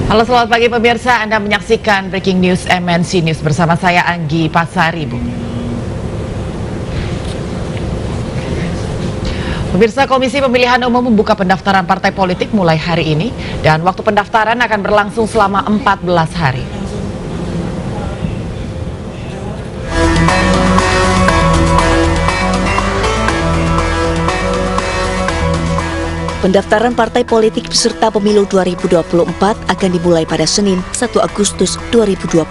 Halo, selamat pagi pemirsa. Anda menyaksikan Breaking News MNC News bersama saya Anggi Pasaribu. Pemirsa, Komisi Pemilihan Umum membuka pendaftaran partai politik mulai hari ini dan waktu pendaftaran akan berlangsung selama 14 hari. Pendaftaran partai politik peserta pemilu 2024 akan dimulai pada Senin 1 Agustus 2022.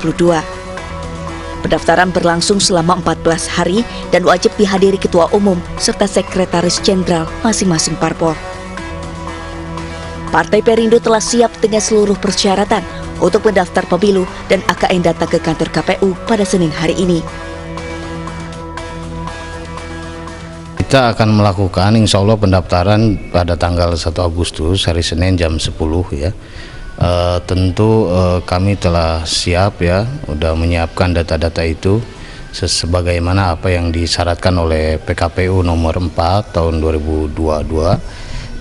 Pendaftaran berlangsung selama 14 hari dan wajib dihadiri Ketua Umum serta Sekretaris Jenderal masing-masing parpol. Partai Perindo telah siap dengan seluruh persyaratan untuk mendaftar pemilu dan akan datang ke kantor KPU pada Senin hari ini. Kita akan melakukan insya Allah pendaftaran pada tanggal 1 Agustus hari Senin jam 10 ya. Tentu kami telah siap ya, udah menyiapkan data-data itu sebagaimana apa yang disyaratkan oleh PKPU nomor 4 tahun 2022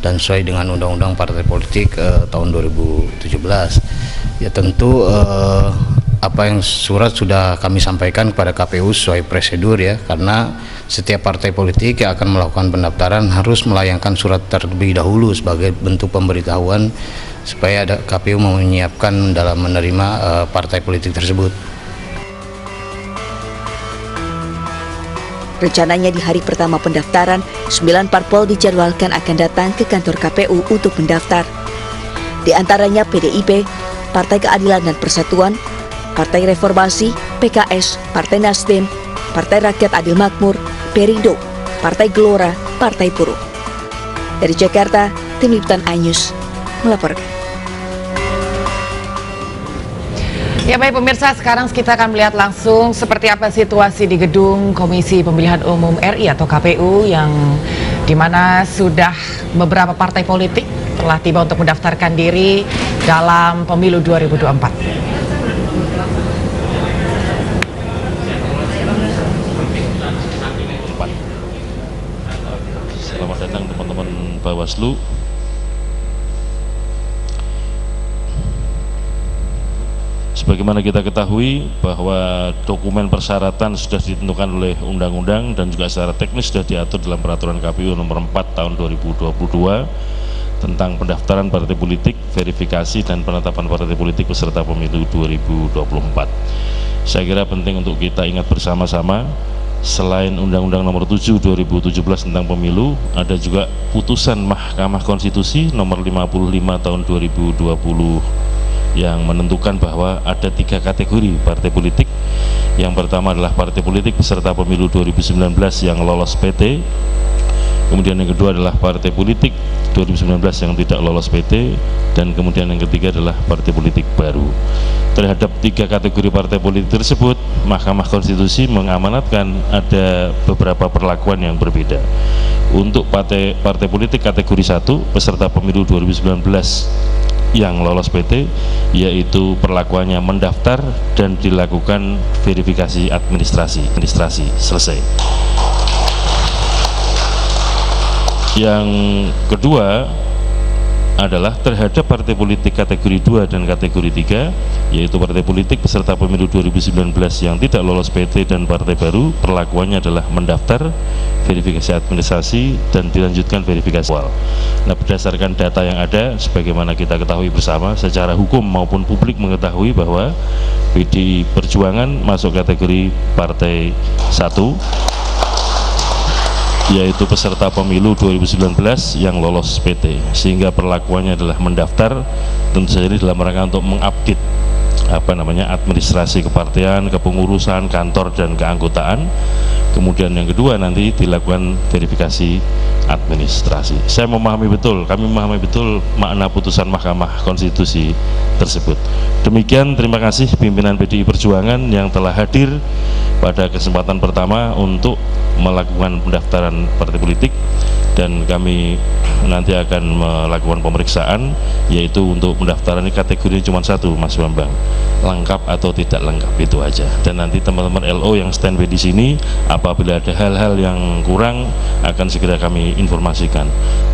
dan sesuai dengan Undang-Undang Partai Politik tahun 2017. Ya tentu apa yang surat sudah kami sampaikan kepada KPU sesuai prosedur ya, karena setiap partai politik yang akan melakukan pendaftaran harus melayangkan surat terlebih dahulu sebagai bentuk pemberitahuan supaya ada KPU mau menyiapkan dalam menerima partai politik tersebut. Rencananya di hari pertama pendaftaran, 9 parpol dijadwalkan akan datang ke kantor KPU untuk mendaftar. Di antaranya PDIP, Partai Keadilan dan Persatuan, Partai Reformasi, PKS, Partai Nasdem, Partai Rakyat Adil Makmur, Perindo, Partai Gelora, Partai Buruh. Dari Jakarta, Tim Liputan iNews melaporkan. Ya baik pemirsa, sekarang kita akan melihat langsung seperti apa situasi di gedung Komisi Pemilihan Umum RI atau KPU yang dimana sudah beberapa partai politik telah tiba untuk mendaftarkan diri dalam pemilu 2024. Selamat datang teman-teman Bawaslu. Sebagaimana kita ketahui bahwa dokumen persyaratan sudah ditentukan oleh undang-undang dan juga secara teknis sudah diatur dalam peraturan KPU nomor 4 tahun 2022 tentang pendaftaran partai politik, verifikasi dan penetapan partai politik peserta pemilu 2024. Saya kira penting untuk kita ingat bersama-sama, selain Undang-Undang Nomor 7 2017 tentang Pemilu, ada juga putusan Mahkamah Konstitusi Nomor 55 tahun 2020 yang menentukan bahwa ada 3 kategori partai politik. Yang pertama adalah partai politik peserta Pemilu 2019 yang lolos PT. Kemudian yang kedua adalah partai politik 2019 yang tidak lolos PT, dan kemudian yang ketiga adalah partai politik baru. Terhadap 3 kategori partai politik tersebut, Mahkamah Konstitusi mengamanatkan ada beberapa perlakuan yang berbeda. Untuk partai politik kategori 1 peserta Pemilu 2019 yang lolos PT, yaitu perlakuannya mendaftar dan dilakukan verifikasi administrasi selesai. Yang kedua adalah terhadap partai politik kategori 2 dan kategori 3, yaitu partai politik peserta pemilu 2019 yang tidak lolos PT dan partai baru, perlakuannya adalah mendaftar, verifikasi administrasi, dan dilanjutkan verifikasi awal. Nah, berdasarkan data yang ada, sebagaimana kita ketahui bersama secara hukum maupun publik mengetahui bahwa PDI Perjuangan masuk kategori partai 1, yaitu peserta pemilu 2019 yang lolos PT, sehingga perlakuannya adalah mendaftar, tentu saja dalam rangka untuk mengupdate administrasi kepartian, kepengurusan, kantor dan keanggotaan. Kemudian yang kedua nanti dilakukan verifikasi administrasi. Kami memahami betul makna putusan Mahkamah Konstitusi tersebut. Demikian, terima kasih pimpinan PDI Perjuangan yang telah hadir pada kesempatan pertama untuk melakukan pendaftaran partai politik, dan kami nanti akan melakukan pemeriksaan, yaitu untuk pendaftaran ini kategorinya cuma 1, Mas Bambang, lengkap atau tidak lengkap, itu aja. Dan nanti teman-teman LO yang standby di sini, apabila ada hal-hal yang kurang akan segera kami informasikan.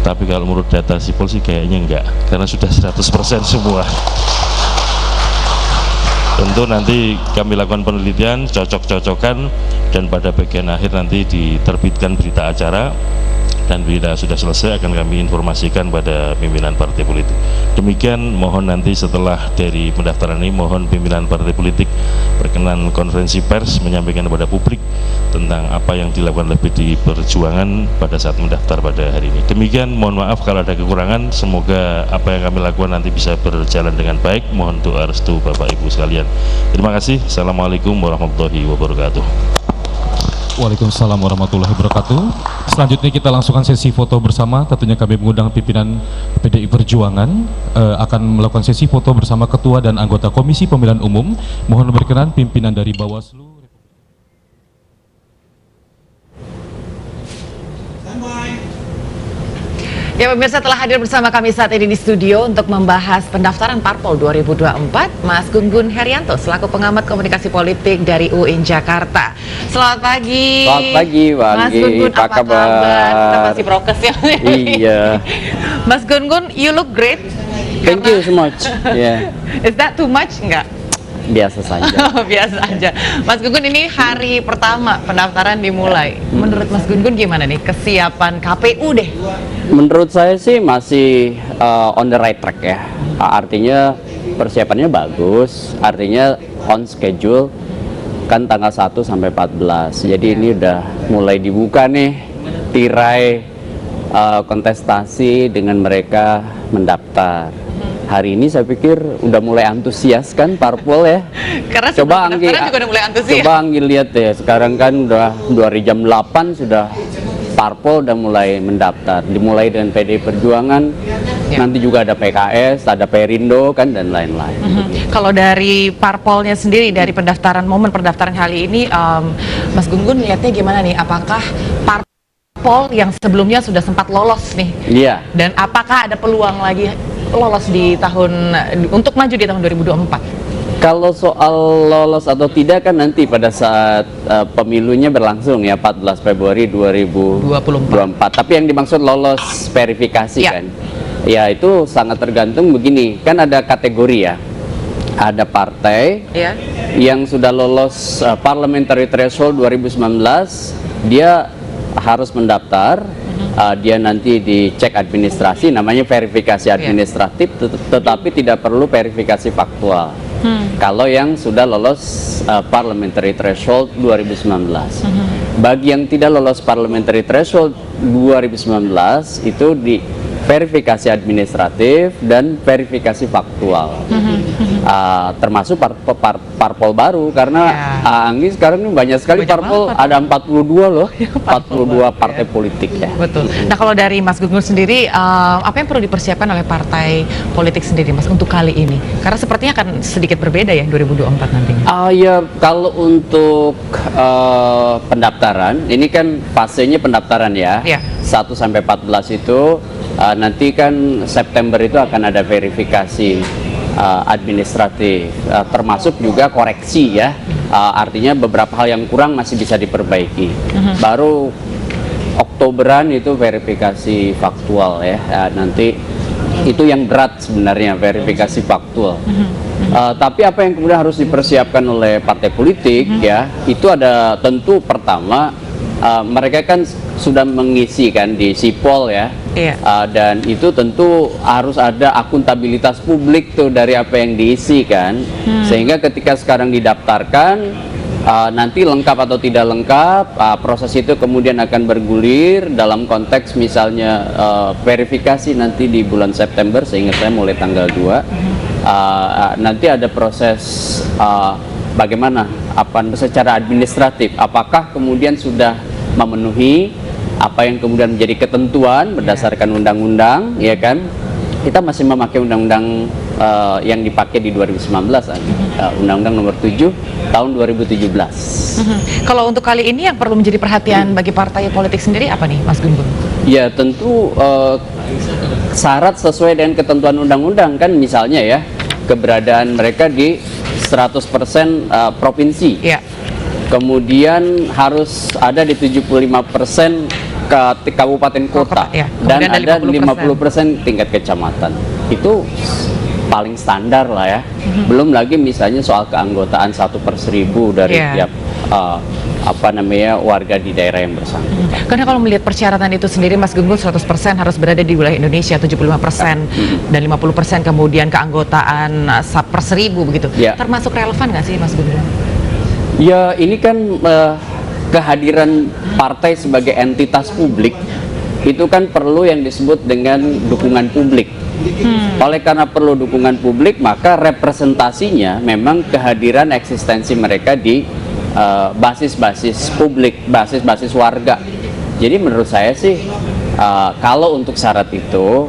Tapi kalau menurut data Sipol sih kayaknya enggak, karena sudah 100% semua. Tentu nanti kami lakukan penelitian, cocok-cocokan, dan pada bagian akhir nanti diterbitkan berita acara, dan bila sudah selesai akan kami informasikan pada pimpinan partai politik. Demikian, mohon nanti setelah dari pendaftaran ini, mohon pimpinan partai politik berkenan konferensi pers menyampaikan kepada publik tentang apa yang dilakukan oleh PDI Perjuangan pada saat mendaftar pada hari ini. Demikian, mohon maaf kalau ada kekurangan. Semoga apa yang kami lakukan nanti bisa berjalan dengan baik. Mohon doa restu Bapak Ibu sekalian. Terima kasih. Assalamualaikum warahmatullahi wabarakatuh. Waalaikumsalam warahmatullahi wabarakatuh. Selanjutnya kita langsungkan sesi foto bersama. Tentunya kami mengundang pimpinan PDI Perjuangan akan melakukan sesi foto bersama Ketua dan anggota Komisi Pemilihan Umum. Mohon berkenan pimpinan dari Bawaslu. Ya pemirsa, telah hadir bersama kami saat ini di studio untuk membahas pendaftaran Parpol 2024 Mas Gun-Gun Herianto selaku pengamat komunikasi politik dari UIN Jakarta. Selamat pagi. Selamat pagi, Bang. Mas Gun-Gun, apa kabar? Kita masih prokes ya. Iya. Mas Gun-Gun, you look great. Thank you so much. Yeah. Is that too much? Enggak. Biasa saja. Biasa aja. Mas Gun-Gun, ini hari pertama pendaftaran dimulai. Menurut Mas Gun-Gun gimana nih kesiapan KPU deh? Menurut saya sih masih on the right track ya. Artinya persiapannya bagus, artinya on schedule, kan tanggal 1 sampai 14. Jadi ini udah mulai dibuka nih tirai kontestasi dengan mereka mendaftar. Hari ini saya pikir udah mulai antusias kan Parpol ya. Karena coba Anggi juga udah mulai antusias. Coba Anggi lihat deh, sekarang kan udah 2 jam 8 sudah Parpol udah mulai mendaftar. Dimulai dengan PDI Perjuangan, nanti juga ada PKS, ada Perindo kan, dan lain-lain. Kalau dari Parpolnya sendiri, dari pendaftaran, momen pendaftaran kali ini, Mas Gun-Gun lihatnya gimana nih? Apakah Parpol yang sebelumnya sudah sempat lolos nih? Iya. Dan apakah ada peluang lagi lolos di untuk maju di tahun 2024? Kalau soal lolos atau tidak kan nanti pada saat pemilunya berlangsung ya 14 Februari 2024. Tapi yang dimaksud lolos verifikasi kan, ya itu sangat tergantung begini, kan ada kategori ya. Ada partai yang sudah lolos parliamentary threshold 2019, dia harus mendaftar. Dia nanti dicek administrasi, namanya verifikasi administratif, tetapi tidak perlu verifikasi faktual. Kalau yang sudah lolos parliamentary threshold 2019. Bagi yang tidak lolos parliamentary threshold 2019 itu di verifikasi administratif dan verifikasi faktual. Termasuk parpol baru, karena Anggi sekarang ini banyak sekali parpol, ada 42 loh, 42 partai politik ya. Betul. Nah kalau dari Mas Gun-Gun sendiri, apa yang perlu dipersiapkan oleh partai politik sendiri Mas untuk kali ini? Karena sepertinya akan sedikit berbeda ya 2024 nantinya. Ya kalau untuk pendaftaran, ini kan fasenya pendaftaran ya. 1 sampai 14 itu nanti kan September itu akan ada verifikasi administratif, termasuk juga koreksi ya, artinya beberapa hal yang kurang masih bisa diperbaiki. Baru Oktoberan itu verifikasi faktual ya, nanti itu yang berat sebenarnya, verifikasi faktual. Tapi apa yang kemudian harus dipersiapkan oleh partai politik ya, itu ada tentu pertama mereka kan sudah mengisi kan di Sipol ya, dan itu tentu harus ada akuntabilitas publik tuh dari apa yang diisi kan, sehingga ketika sekarang didaftarkan nanti lengkap atau tidak lengkap, proses itu kemudian akan bergulir dalam konteks misalnya verifikasi nanti di bulan September, sehingga saya mulai tanggal 2 nanti ada proses bagaimana secara administratif, apakah kemudian sudah memenuhi apa yang kemudian menjadi ketentuan berdasarkan undang-undang, ya kan? Kita masih memakai undang-undang yang dipakai di 2019, Undang-Undang Nomor 7 tahun 2017. Kalau untuk kali ini yang perlu menjadi perhatian bagi partai politik sendiri apa nih, Mas Gun-Gun? Ya tentu syarat sesuai dengan ketentuan undang-undang kan, misalnya ya keberadaan mereka di 100% provinsi. Kemudian harus ada di 75% ke kabupaten kota, dan ada 50% tingkat kecamatan. Itu paling standar lah ya. Belum lagi misalnya soal keanggotaan 1/1000 dari tiap warga di daerah yang bersangkutan. Karena kalau melihat persyaratan itu sendiri, Mas Gun Gun 100% harus berada di wilayah Indonesia, 75% dan 50% kemudian keanggotaan 1/1000 begitu. Termasuk relevan nggak sih, Mas Gun Gun? Ya, ini kan kehadiran partai sebagai entitas publik itu kan perlu yang disebut dengan dukungan publik. Oleh karena perlu dukungan publik, maka representasinya memang kehadiran eksistensi mereka di basis-basis publik, basis-basis warga. Jadi menurut saya sih kalau untuk syarat itu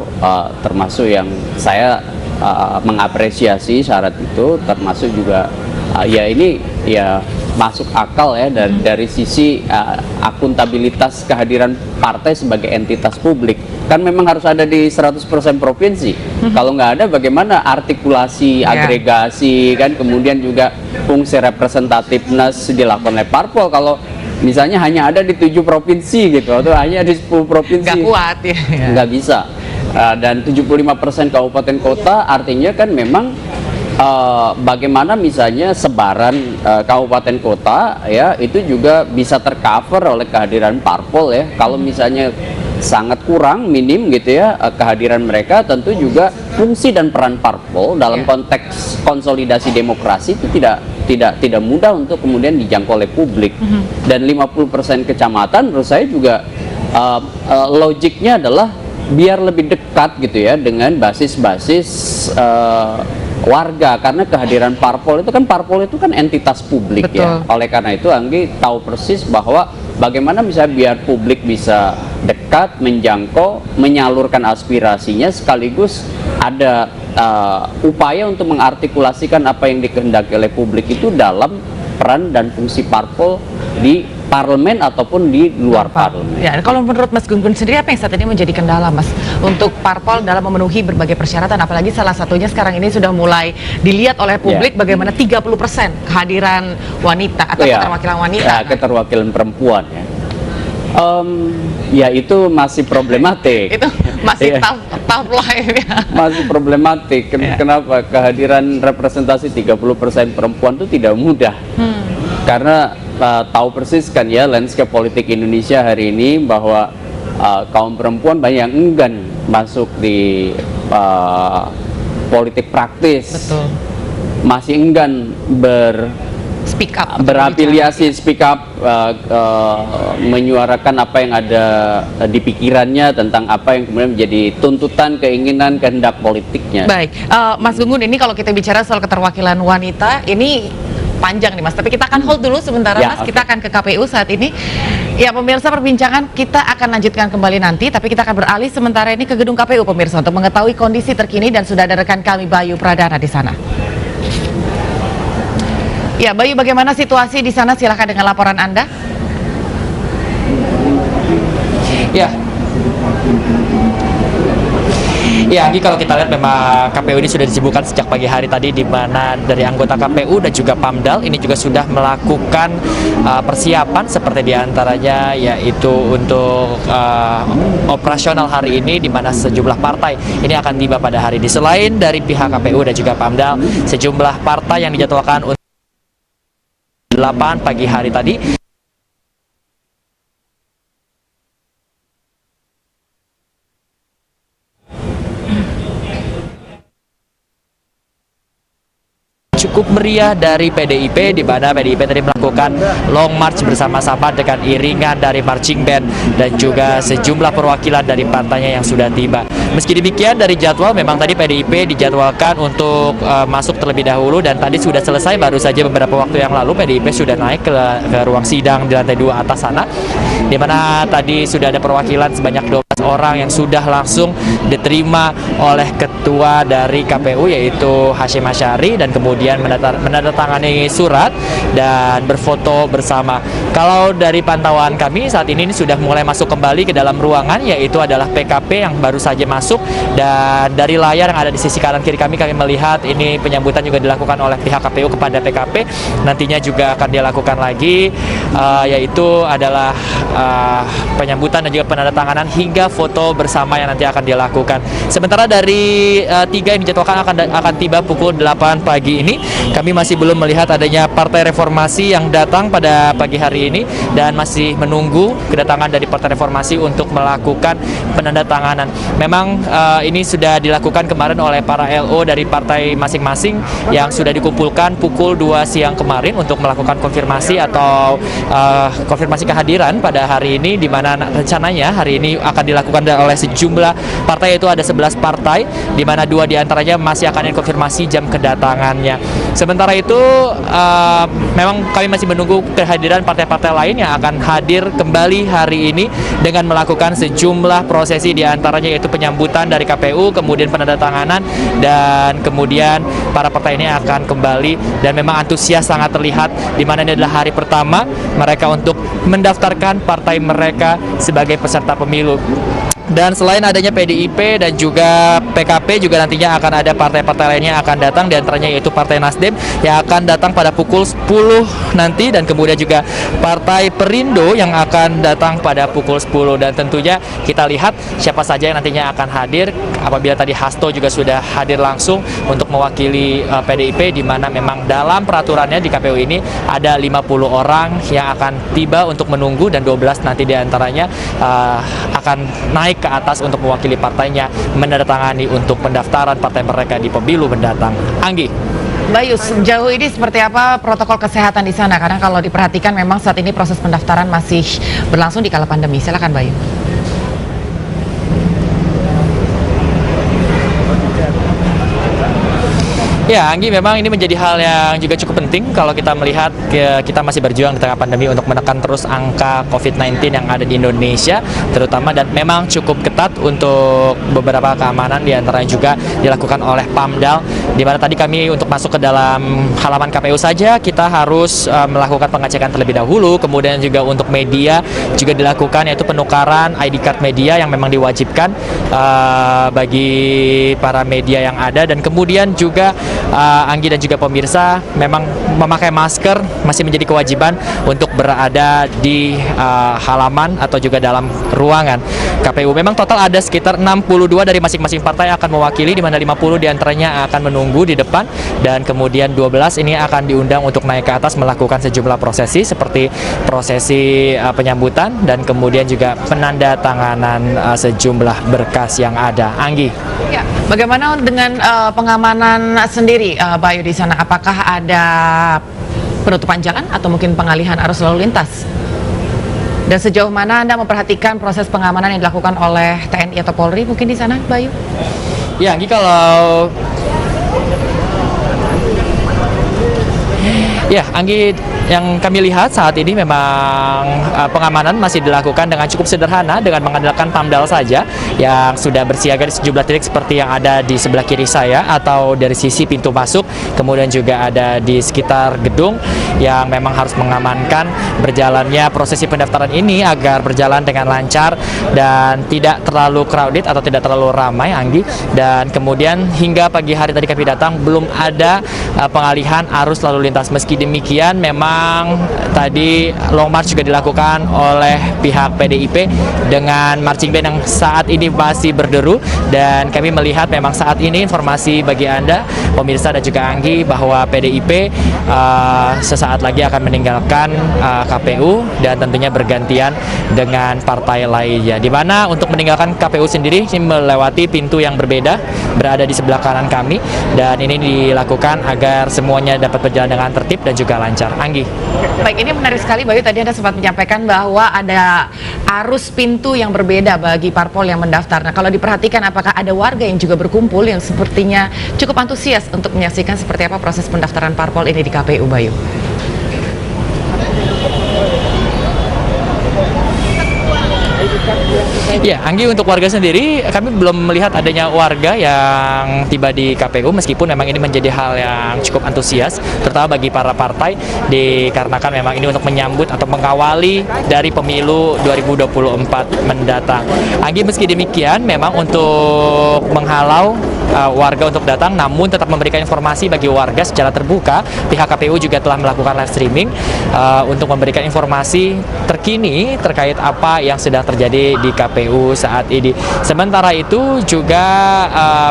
termasuk yang saya mengapresiasi syarat itu, termasuk juga ya ini ya masuk akal ya dari sisi akuntabilitas kehadiran partai sebagai entitas publik. Kan memang harus ada di 100% provinsi. Kalau nggak ada, bagaimana artikulasi, agregasi, kan kemudian juga fungsi representativeness dilakukan oleh parpol. Kalau misalnya hanya ada di 7 provinsi gitu, atau hanya di 10 provinsi, nggak kuat ya. Nggak bisa. Dan 75% kabupaten kota artinya kan memang bagaimana misalnya sebaran kabupaten kota ya itu juga bisa tercover oleh kehadiran parpol ya. Kalau misalnya sangat kurang, minim gitu ya kehadiran mereka, tentu juga fungsi dan peran parpol dalam konteks konsolidasi demokrasi itu tidak mudah untuk kemudian dijangkau oleh publik. Dan 50% kecamatan menurut saya juga logiknya adalah biar lebih dekat gitu ya dengan basis-basis warga, karena kehadiran parpol itu kan entitas publik. Betul. Ya. Oleh karena itu Anggi tahu persis bahwa bagaimana bisa biar publik bisa dekat, menjangkau, menyalurkan aspirasinya, sekaligus ada upaya untuk mengartikulasikan apa yang dikehendaki oleh publik itu dalam peran dan fungsi parpol di parlemen ataupun di luar parlemen. Ya, kalau menurut Mas Gun Gun sendiri, apa yang saat ini menjadi kendala, Mas, untuk parpol dalam memenuhi berbagai persyaratan, apalagi salah satunya sekarang ini sudah mulai dilihat oleh publik bagaimana 30% kehadiran wanita atau keterwakilan wanita. Ya, keterwakilan perempuan ya. Ya itu masih problematik. Itu masih tough life ya. Masih problematik. Kenapa? Kehadiran representasi 30% perempuan itu tidak mudah. Karena tahu persis kan ya landscape politik Indonesia hari ini bahwa kaum perempuan banyak yang enggan masuk di politik praktis. Betul. Masih enggan berafiliasi, speak up, menyuarakan apa yang ada di pikirannya tentang apa yang kemudian menjadi tuntutan, keinginan, kehendak politiknya. Baik, Mas Gun Gun, ini kalau kita bicara soal keterwakilan wanita, ini panjang nih Mas, tapi kita akan hold dulu sementara Mas, kita akan ke KPU saat ini. Ya pemirsa, perbincangan kita akan lanjutkan kembali nanti, tapi kita akan beralih sementara ini ke gedung KPU pemirsa untuk mengetahui kondisi terkini, dan sudah ada rekan kami Bayu Pradana di sana. Ya Bayu, bagaimana situasi di sana? Silakan dengan laporan Anda. Ya, Anggi, kalau kita lihat memang KPU ini sudah disibukkan sejak pagi hari tadi, di mana dari anggota KPU dan juga Pamdal ini juga sudah melakukan persiapan seperti diantaranya yaitu untuk operasional hari ini, di mana sejumlah partai ini akan tiba pada hari ini. Selain dari pihak KPU dan juga Pamdal, sejumlah partai yang dijadwalkan untuk 8 pagi hari tadi cukup meriah dari PDIP, di mana PDIP tadi melakukan long march bersama-sama dengan iringan dari marching band dan juga sejumlah perwakilan dari partainya yang sudah tiba. Meski demikian, dari jadwal memang tadi PDIP dijadwalkan untuk masuk terlebih dahulu, dan tadi sudah selesai baru saja beberapa waktu yang lalu. PDIP sudah naik ke ruang sidang di lantai 2 atas sana, di mana tadi sudah ada perwakilan sebanyak 12 orang yang sudah langsung diterima oleh ketua dari KPU yaitu Hasyim Asyari, dan kemudian menandatangani surat dan berfoto bersama. Kalau dari pantauan kami saat ini sudah mulai masuk kembali ke dalam ruangan, yaitu adalah PKP yang baru saja masuk, dan dari layar yang ada di sisi kanan kiri kami melihat ini penyambutan juga dilakukan oleh pihak KPU kepada PKP. Nantinya juga akan dilakukan lagi yaitu adalah penyambutan dan juga penandatanganan hingga foto bersama yang nanti akan dilakukan. Sementara dari 3 yang dijadwalkan akan tiba pukul 8 pagi ini, kami masih belum melihat adanya Partai Reformasi yang datang pada pagi hari ini dan masih menunggu kedatangan dari Partai Reformasi untuk melakukan penandatanganan. Memang ini sudah dilakukan kemarin oleh para LO dari partai masing-masing yang sudah dikumpulkan pukul 2 siang kemarin untuk melakukan konfirmasi atau konfirmasi kehadiran pada hari ini, di mana rencananya hari ini akan dilakukan oleh sejumlah partai, yaitu ada 11 partai, di mana 2 diantaranya masih akan dikonfirmasi jam kedatangannya. Sementara itu memang kami masih menunggu kehadiran partai-partai lain yang akan hadir kembali hari ini dengan melakukan sejumlah prosesi, diantaranya yaitu penyambutan dari KPU, kemudian penandatanganan, dan kemudian para partai ini akan kembali, dan memang antusias sangat terlihat, di mana ini adalah hari pertama mereka untuk mendaftarkan partai mereka sebagai peserta pemilu. Dan selain adanya PDIP dan juga PKP, juga nantinya akan ada partai-partai lainnya yang akan datang, diantaranya yaitu Partai Nasdem yang akan datang pada pukul 10 nanti, dan kemudian juga Partai Perindo yang akan datang pada pukul 10. Dan tentunya kita lihat siapa saja yang nantinya akan hadir, apabila tadi Hasto juga sudah hadir langsung untuk mewakili PDIP, di mana memang dalam peraturannya di KPU ini ada 50 orang yang akan tiba untuk menunggu, dan 12 nanti diantaranya akan naik ke atas untuk mewakili partainya menandatangani untuk pendaftaran partai mereka di pemilu mendatang. Anggi. Bayu, sejauh ini seperti apa protokol kesehatan di sana? Karena kalau diperhatikan memang saat ini proses pendaftaran masih berlangsung di kala pandemi. Silakan Bayu. Ya, Anggi, memang ini menjadi hal yang juga cukup penting kalau kita melihat kita masih berjuang di tengah pandemi untuk menekan terus angka COVID-19 yang ada di Indonesia terutama, dan memang cukup ketat untuk beberapa keamanan, diantaranya juga dilakukan oleh Pamdal, di mana tadi kami untuk masuk ke dalam halaman KPU saja kita harus melakukan pengecekan terlebih dahulu, kemudian juga untuk media juga dilakukan, yaitu penukaran ID card media yang memang diwajibkan bagi para media yang ada, dan kemudian juga Anggi dan juga pemirsa, memang memakai masker masih menjadi kewajiban untuk berada di halaman atau juga dalam ruangan KPU. Memang total ada sekitar 62 dari masing-masing partai akan mewakili, di mana 50 diantaranya akan menunggu di depan, dan kemudian 12 ini akan diundang untuk naik ke atas melakukan sejumlah prosesi seperti prosesi penyambutan dan kemudian juga penandatanganan sejumlah berkas yang ada. Anggi. Ya, bagaimana dengan pengamanan sendiri, Bayu, di sana? Apakah ada penutupan jalan atau mungkin pengalihan arus lalu lintas? Dan sejauh mana Anda memperhatikan proses pengamanan yang dilakukan oleh TNI atau Polri mungkin di sana, Bayu? Ya, Anggi, kalau Anggi, yang kami lihat saat ini memang pengamanan masih dilakukan dengan cukup sederhana, dengan mengandalkan Pamdal saja yang sudah bersiaga di sejumlah titik seperti yang ada di sebelah kiri saya atau dari sisi pintu masuk, kemudian juga ada di sekitar gedung yang memang harus mengamankan berjalannya prosesi pendaftaran ini agar berjalan dengan lancar dan tidak terlalu crowded atau tidak terlalu ramai, Anggi. Dan kemudian hingga pagi hari tadi kami datang belum ada pengalihan arus lalu lintas. Meski demikian, memang tadi long march juga dilakukan oleh pihak PDIP dengan marching band yang saat ini masih berderu, dan kami melihat memang saat ini informasi bagi Anda pemirsa dan juga Anggi bahwa PDIP sesaat lagi akan meninggalkan KPU dan tentunya bergantian dengan partai lainnya, di mana untuk meninggalkan KPU sendiri ini melewati pintu yang berbeda berada di sebelah kanan kami, dan ini dilakukan agar semuanya dapat berjalan dengan tertib dan juga lancar. Anggi. Baik, ini menarik sekali, Bayu. Tadi Anda sempat menyampaikan bahwa ada arus pintu yang berbeda bagi parpol yang mendaftar. Nah, kalau diperhatikan, apakah ada warga yang juga berkumpul yang sepertinya cukup antusias untuk menyaksikan seperti apa proses pendaftaran parpol ini di KPU, Bayu? Ya, Anggi, untuk warga sendiri kami belum melihat adanya warga yang tiba di KPU, meskipun memang ini menjadi hal yang cukup antusias terutama bagi para partai, dikarenakan memang ini untuk menyambut atau mengawali dari pemilu 2024 mendatang. Anggi, meski demikian memang untuk menghalau warga untuk datang, namun tetap memberikan informasi bagi warga secara terbuka. Pihak KPU juga telah melakukan live streaming untuk memberikan informasi terkini terkait apa yang sedang terjadi di KPU KPU saat ini. Sementara itu juga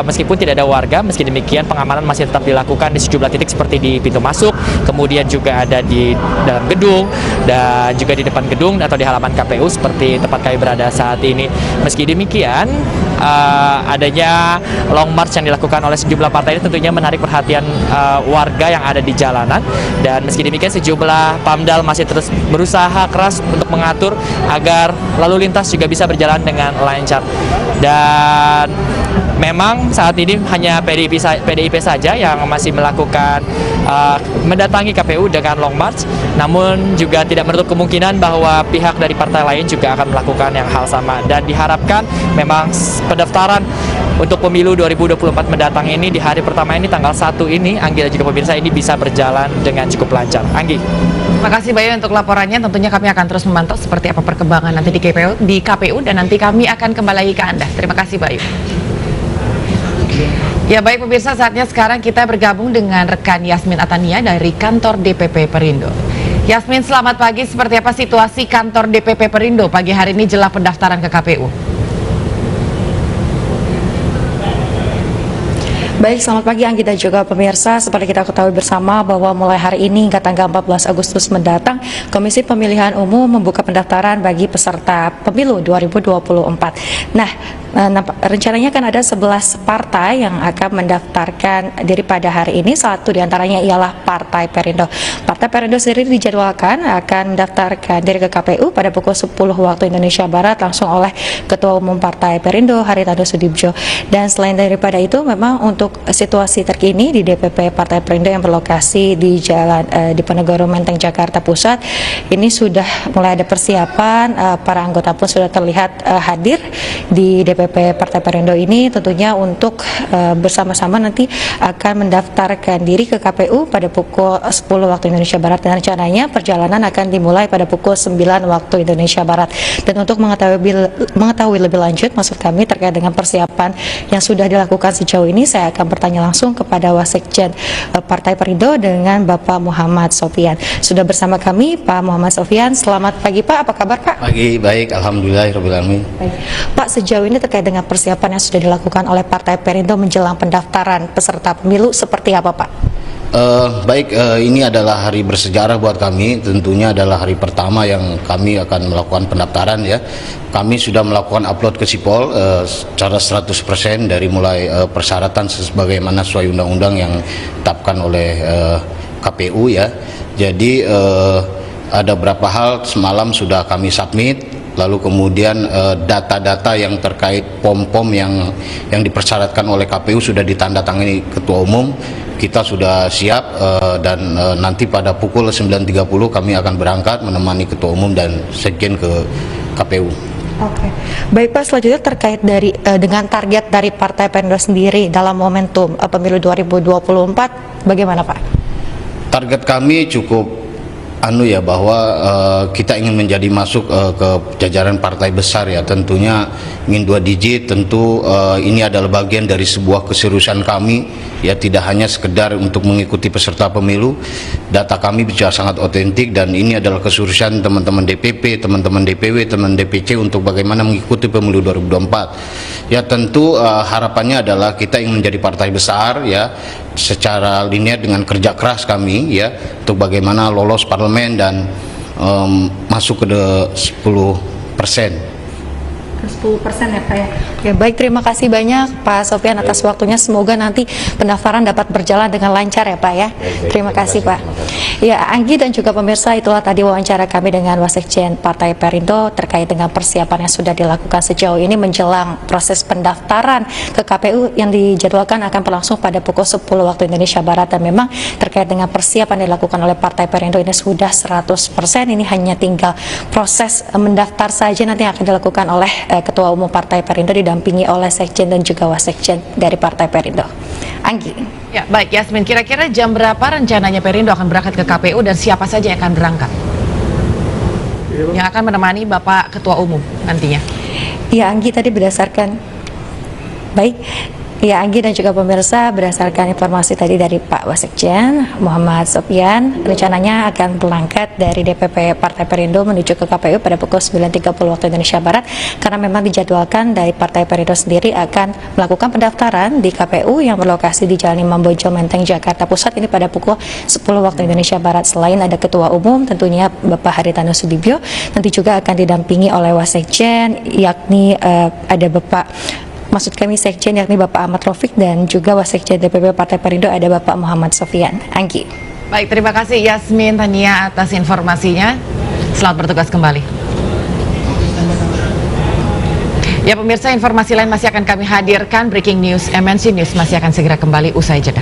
meskipun tidak ada warga, meski demikian pengamanan masih tetap dilakukan di sejumlah titik seperti di pintu masuk, kemudian juga ada di dalam gedung dan juga di depan gedung atau di halaman KPU seperti tempat kami berada saat ini. Meski demikian, adanya long march yang dilakukan oleh sejumlah partai ini tentunya menarik perhatian warga yang ada di jalanan, dan meski demikian sejumlah Pamdal masih terus berusaha keras untuk mengatur agar lalu lintas juga bisa berjalan dengan lancar. Dan memang saat ini hanya PDIP saja yang masih melakukan mendatangi KPU dengan long march, namun juga tidak menutup kemungkinan bahwa pihak dari partai lain juga akan melakukan yang hal sama, dan diharapkan memang pendaftaran untuk pemilu 2024 mendatang ini di hari pertama ini tanggal 1 ini, Anggi dan juga pemirsa, ini bisa berjalan dengan cukup lancar. Anggi. Terima kasih Bayu untuk laporannya. Tentunya kami akan terus memantau seperti apa perkembangan nanti di KPU dan nanti kami akan kembali lagi ke Anda. Terima kasih Bayu. Ya baik pemirsa, saatnya sekarang kita bergabung dengan rekan Yasmin Atania dari kantor DPP Perindo. Yasmin, selamat pagi. Seperti apa situasi kantor DPP Perindo pagi hari ini jelang pendaftaran ke KPU? Baik, selamat pagi Anggi dan juga pemirsa. Seperti kita ketahui bersama bahwa mulai hari ini hingga tanggal 14 Agustus mendatang, Komisi Pemilihan Umum membuka pendaftaran bagi peserta pemilu 2024. Nah, rencananya kan ada 11 partai yang akan mendaftarkan diri pada hari ini. Satu diantaranya ialah Partai Perindo. Partai Perindo sendiri dijadwalkan akan mendaftarkan diri ke KPU pada pukul 10 waktu Indonesia Barat langsung oleh Ketua Umum Partai Perindo Haritanu Sudibjo. Dan selain daripada itu, memang untuk situasi terkini di DPP Partai Perindo yang berlokasi di Jalan Diponegoro Menteng Jakarta Pusat, ini sudah mulai ada persiapan, para anggota pun sudah terlihat hadir di DPP Partai Perindo ini, tentunya untuk bersama-sama nanti akan mendaftarkan diri ke KPU pada pukul 10 waktu Indonesia Barat, dan rencananya perjalanan akan dimulai pada pukul 9 waktu Indonesia Barat. Dan untuk mengetahui lebih lanjut maksud kami terkait dengan persiapan yang sudah dilakukan sejauh ini, saya akan bertanya langsung kepada Wasekjen Partai Perindo dengan Bapak Muhammad Sofian. Sudah bersama kami Pak Muhammad Sofian. Selamat pagi Pak, apa kabar Pak? Pagi, baik, alhamdulillahirobbilalamin. Pak, sejauh ini terkait dengan persiapan yang sudah dilakukan oleh Partai Perindo menjelang pendaftaran peserta pemilu seperti apa Pak? Ini adalah hari bersejarah buat kami. Tentunya adalah hari pertama yang kami akan melakukan pendaftaran ya. Kami sudah melakukan upload ke Sipol secara 100% dari mulai persyaratan sebagaimana sesuai undang-undang yang ditetapkan oleh KPU ya. Jadi ada beberapa hal semalam sudah kami submit. Lalu kemudian data-data yang terkait pom-pom yang dipersyaratkan oleh KPU sudah ditandatangani Ketua Umum. Kita sudah siap dan nanti pada pukul 9.30 kami akan berangkat menemani Ketua Umum dan Sekjen ke KPU. Oke, baik Pak, selanjutnya terkait dengan target dari Partai Perindo sendiri dalam momentum pemilu 2024, bagaimana Pak? Target kami cukup bahwa kita ingin menjadi masuk ke jajaran partai besar ya, tentunya ingin 2 digit. Tentu ini adalah bagian dari sebuah keseriusan kami ya, tidak hanya sekedar untuk mengikuti peserta pemilu. Data kami bicara sangat otentik dan ini adalah keseriusan teman-teman DPP, teman-teman DPW, teman DPC untuk bagaimana mengikuti pemilu 2024 ya. Tentu harapannya adalah kita ingin menjadi partai besar ya, secara linear dengan kerja keras kami ya, untuk bagaimana lolos parlemen dan masuk ke 10%. 10% ya Pak ya. Ya baik, terima kasih banyak Pak Sofian atas waktunya. Semoga nanti pendaftaran dapat berjalan dengan lancar ya Pak ya. Terima kasih Pak. Ya Anggi dan juga pemirsa, itulah tadi wawancara kami dengan Wasekjen Partai Perindo terkait dengan persiapan yang sudah dilakukan sejauh ini menjelang proses pendaftaran ke KPU yang dijadwalkan akan berlangsung pada pukul 10 waktu Indonesia Barat. Dan memang terkait dengan persiapan yang dilakukan oleh Partai Perindo ini sudah 100%. Ini hanya tinggal proses mendaftar saja nanti akan dilakukan oleh Ketua Umum Partai Perindo didampingi oleh Sekjen dan juga Wasekjen dari Partai Perindo. Anggi. Ya baik Yasmin, kira-kira jam berapa rencananya Perindo akan berangkat ke KPU dan siapa saja yang akan berangkat? Yang akan menemani Bapak Ketua Umum nantinya? Ya Anggi, tadi berdasarkan baik. Ya, Anggi dan juga pemirsa, berdasarkan informasi tadi dari Pak Wasekjen Muhammad Sofyan, rencananya akan berangkat dari DPP Partai Perindo menuju ke KPU pada pukul 9.30 waktu Indonesia Barat, karena memang dijadwalkan dari Partai Perindo sendiri akan melakukan pendaftaran di KPU yang berlokasi di Jalan Imam Bonjol Menteng, Jakarta Pusat ini pada pukul 10 waktu Indonesia Barat. Selain ada Ketua Umum tentunya Bapak Haritanu Sudibyo, nanti juga akan didampingi oleh Wasekjen, yakni ada Maksud kami Sekjen yakni Bapak Ahmad Raufik, dan juga Wasekjen DPP Partai Perindo ada Bapak Muhammad Sofyan. Anggi. Baik, terima kasih Yasmin Tania atas informasinya. Selamat bertugas kembali. Ya pemirsa, informasi lain masih akan kami hadirkan. Breaking News MNC News masih akan segera kembali usai jeda.